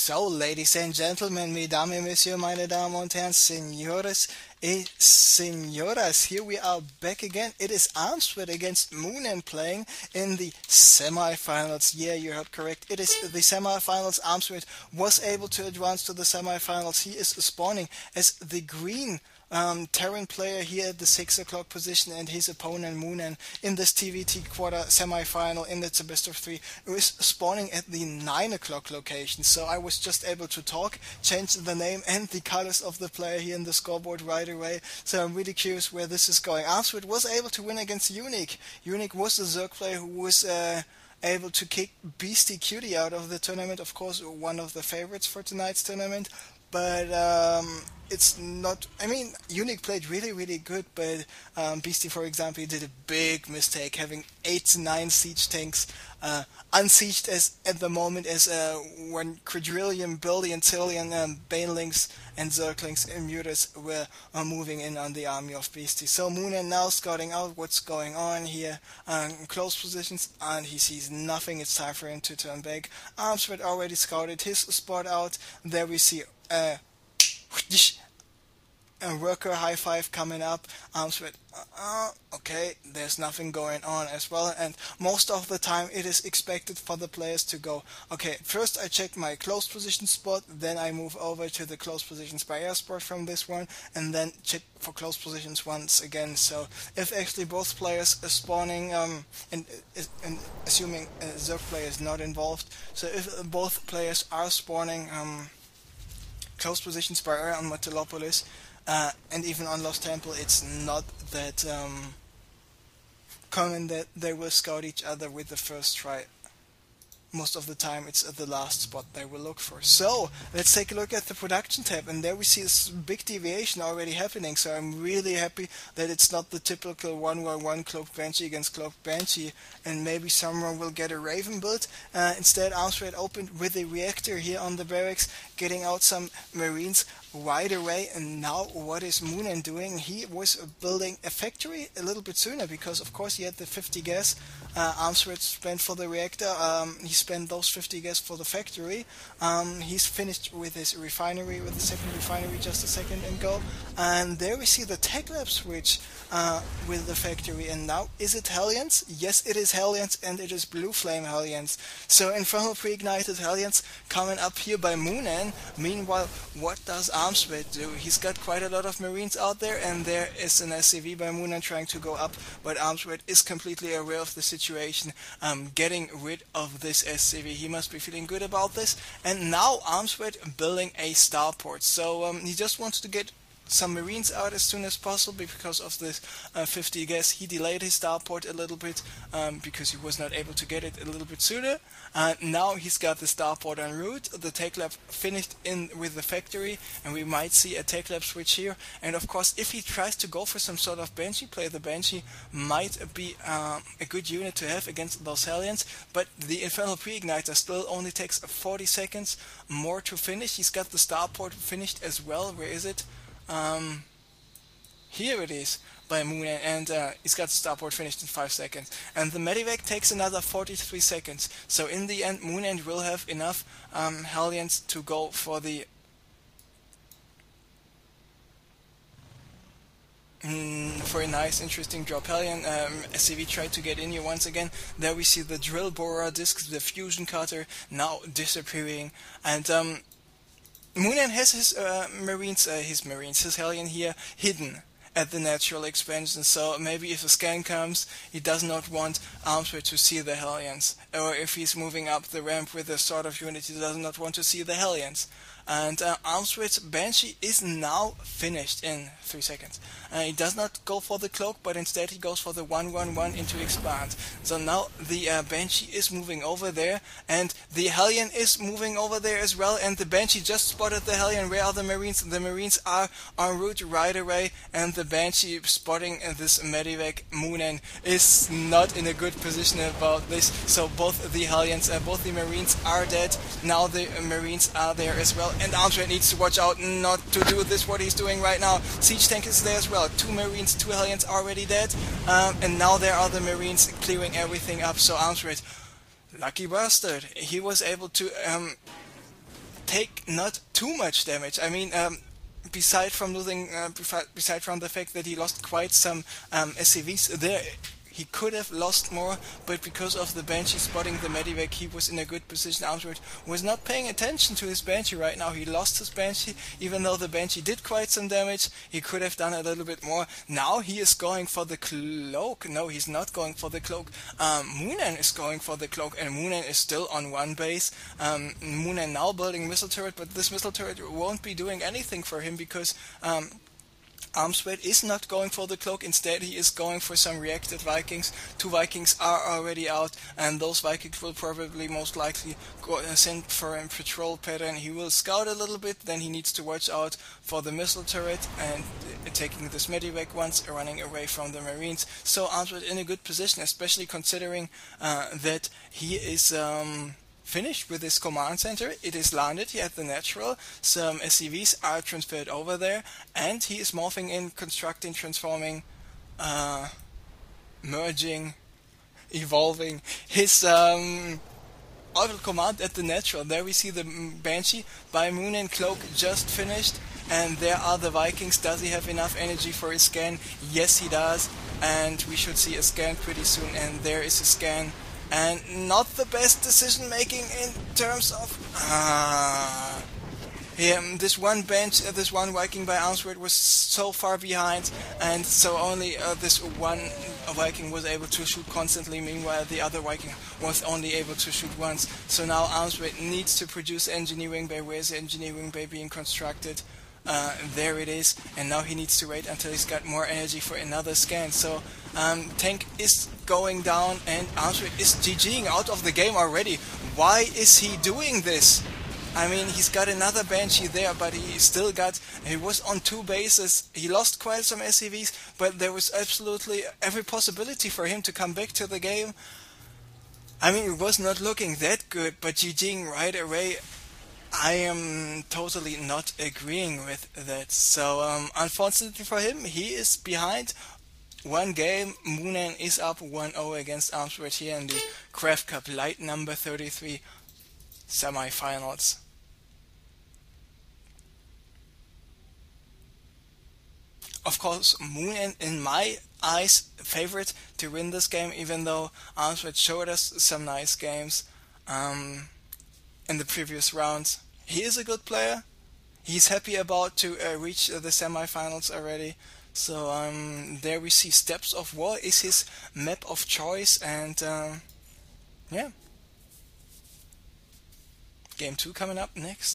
So, ladies and gentlemen, mesdames et messieurs, meine Damen und Herren, señores et señoras, here we are back again. It is Armsved against Moonan playing in the semi-finals. Yeah, you heard correct. It is the semi-finals. Armsved was able to advance to the semi-finals. He is spawning as the green Terran player here at the 6 o'clock position, and his opponent Moonan in this TVT quarter semi-final in the best of 3 is spawning at the 9 o'clock location. So I was just able to change the name and the colors of the player here in the scoreboard right away. So I'm really curious where this is going. Armsved was able to win against Unique. Unique was the Zerg player who was able to kick Beastie Cutie out of the tournament. Of course, one of the favorites for tonight's tournament. But it's not. I mean, Unique played really good, but Beastie, for example, did a big mistake, having 8 to 9 siege tanks unsieged as at the moment as 1 quadrillion, billion, trillion banelings and zerglings and mutas were moving in on the army of Beastie. So Moonan now scouting out what's going on here, close positions, and he sees nothing. It's time for him to turn back. Armsved already scouted his spot out. There we see a worker high five coming up. Armsved, okay, there's nothing going on as well, and most of the time it is expected for the players to go, okay, first I check my close position spot, then I move over to the close positions by air spot from this one, and then check for close positions once again. So if actually both players are spawning, and assuming a Zerg player is not involved, so if both players are spawning close positions by air on Metalopolis, and even on Lost Temple, it's not that common that they will scout each other with the first try. Most of the time it's at the last spot they will look for. So let's take a look at the production tab, and there we see this big deviation already happening. So I'm really happy that it's not the typical 1v1 Cloaked Banshee against Cloaked Banshee, and maybe someone will get a Raven build. Instead, Armsved opened with a reactor here on the barracks, getting out some Marines right away. And now what is Moonan doing? He was building a factory a little bit sooner, because of course he had the 50 gas Armsved spent for the reactor. He spent those 50 gas for the factory. He's finished with his refinery, with the second refinery just a second ago, and there we see the tech lab switch with the factory. And now, is it Hellions? Yes, it is Hellions, and it is Blue Flame Hellions. So Infernal Pre-Ignited Hellions coming up here by Moonan. Meanwhile, what does Armsved do? He's got quite a lot of Marines out there, and there is an SCV by Moonan trying to go up, but Armsved is completely aware of the situation, getting rid of this SCV. He must be feeling good about this. And now Armsved building a starport. So he just wants to get some Marines out as soon as possible. Because of this 50 gas, he delayed his starport a little bit, because he was not able to get it a little bit sooner. Now he's got the starport en route. The tech lab finished in with the factory, and we might see a tech lab switch here. And of course, if he tries to go for some sort of Banshee play, the Banshee might be a good unit to have against those Hellions. But the Infernal Pre-Igniter still only takes 40 seconds more to finish. He's got the starport finished as well. Where is it? Here it is by Moonan, and he's got the starport finished in 5 seconds. And the Medivac takes another 43 seconds. So in the end, Moonan will have enough Hellions to go for the for a nice, interesting drop. Hellion SCV tried to get in here once again. There we see the drill borer discs, the fusion cutter now disappearing, and Moonan has his his Hellion here hidden at the natural expansion. So maybe if a scan comes, he does not want Armsved to see the Hellions, or if he's moving up the ramp with a sort of unit, he does not want to see the Hellions. And Armsved's Banshee is now finished in 3 seconds. He does not go for the cloak, but instead he goes for the 1-1-1 into expand. So now the Banshee is moving over there, and the Hellion is moving over there as well, and the Banshee just spotted the Hellion. Where are the Marines? The Marines are en route right away, and the Banshee spotting this Medivac. Moonan is not in a good position about this, so both the Hellions, both the Marines are dead. Now the Marines are there as well, and Armsved needs to watch out not to do this, what he's doing right now. Siege tank is there as well. 2 Marines, 2 Hellions already dead, and now there are the Marines clearing everything up. So Armsved, lucky bastard, he was able to take not too much damage. I mean, beside from losing, beside from the fact that he lost quite some SCVs there, he could have lost more, but because of the Banshee spotting the Medivac, he was in a good position. Armsved was not paying attention to his Banshee right now. He lost his Banshee, even though the Banshee did quite some damage. He could have done a little bit more. Now he is going for the cloak. No, he's not going for the cloak. Moonan is going for the cloak, and Moonan is still on one base. Moonan now building missile turret, but this missile turret won't be doing anything for him because Armsved is not going for the cloak. Instead, he is going for some reacted Vikings. 2 Vikings are already out, and those Vikings will probably most likely go send for a patrol pattern. He will scout a little bit, then he needs to watch out for the missile turret and taking this Medivac once, running away from the Marines. So Armsved in a good position, especially considering that he is finished with his command center. It is landed, he had the natural, some SCVs are transferred over there, and he is morphing in, constructing, transforming, merging, evolving his orbital command at the natural. There we see the Banshee by Moonan cloak just finished, and there are the Vikings. Does he have enough energy for his scan? Yes, he does, and we should see a scan pretty soon, and there is a scan. And not the best decision making in terms of this one Viking by Armsved was so far behind, and so only this one Viking was able to shoot constantly. Meanwhile, the other Viking was only able to shoot once. So now Armsved needs to produce engineering bay. Where's the engineering bay being constructed? There it is, and now he needs to wait until he's got more energy for another scan. So tank is going down, and Armsved is GGing out of the game already. Why is he doing this? I mean, he's got another Banshee there, but he was on 2 bases. He lost quite some SCVs, but there was absolutely every possibility for him to come back to the game. I mean, it was not looking that good, but GGing right away, I am totally not agreeing with that. So unfortunately for him, he is behind 1 game. Moonan is up 1-0 against Armsved here in the CraftCup LITE number 33 semi-finals. Of course, Moonan, in my eyes, favorite to win this game, even though Armsved showed us some nice games in the previous rounds. He is a good player. He's happy about to reach the semi-finals already. So there we see Steppes of War is his map of choice, and yeah. Game 2 coming up next.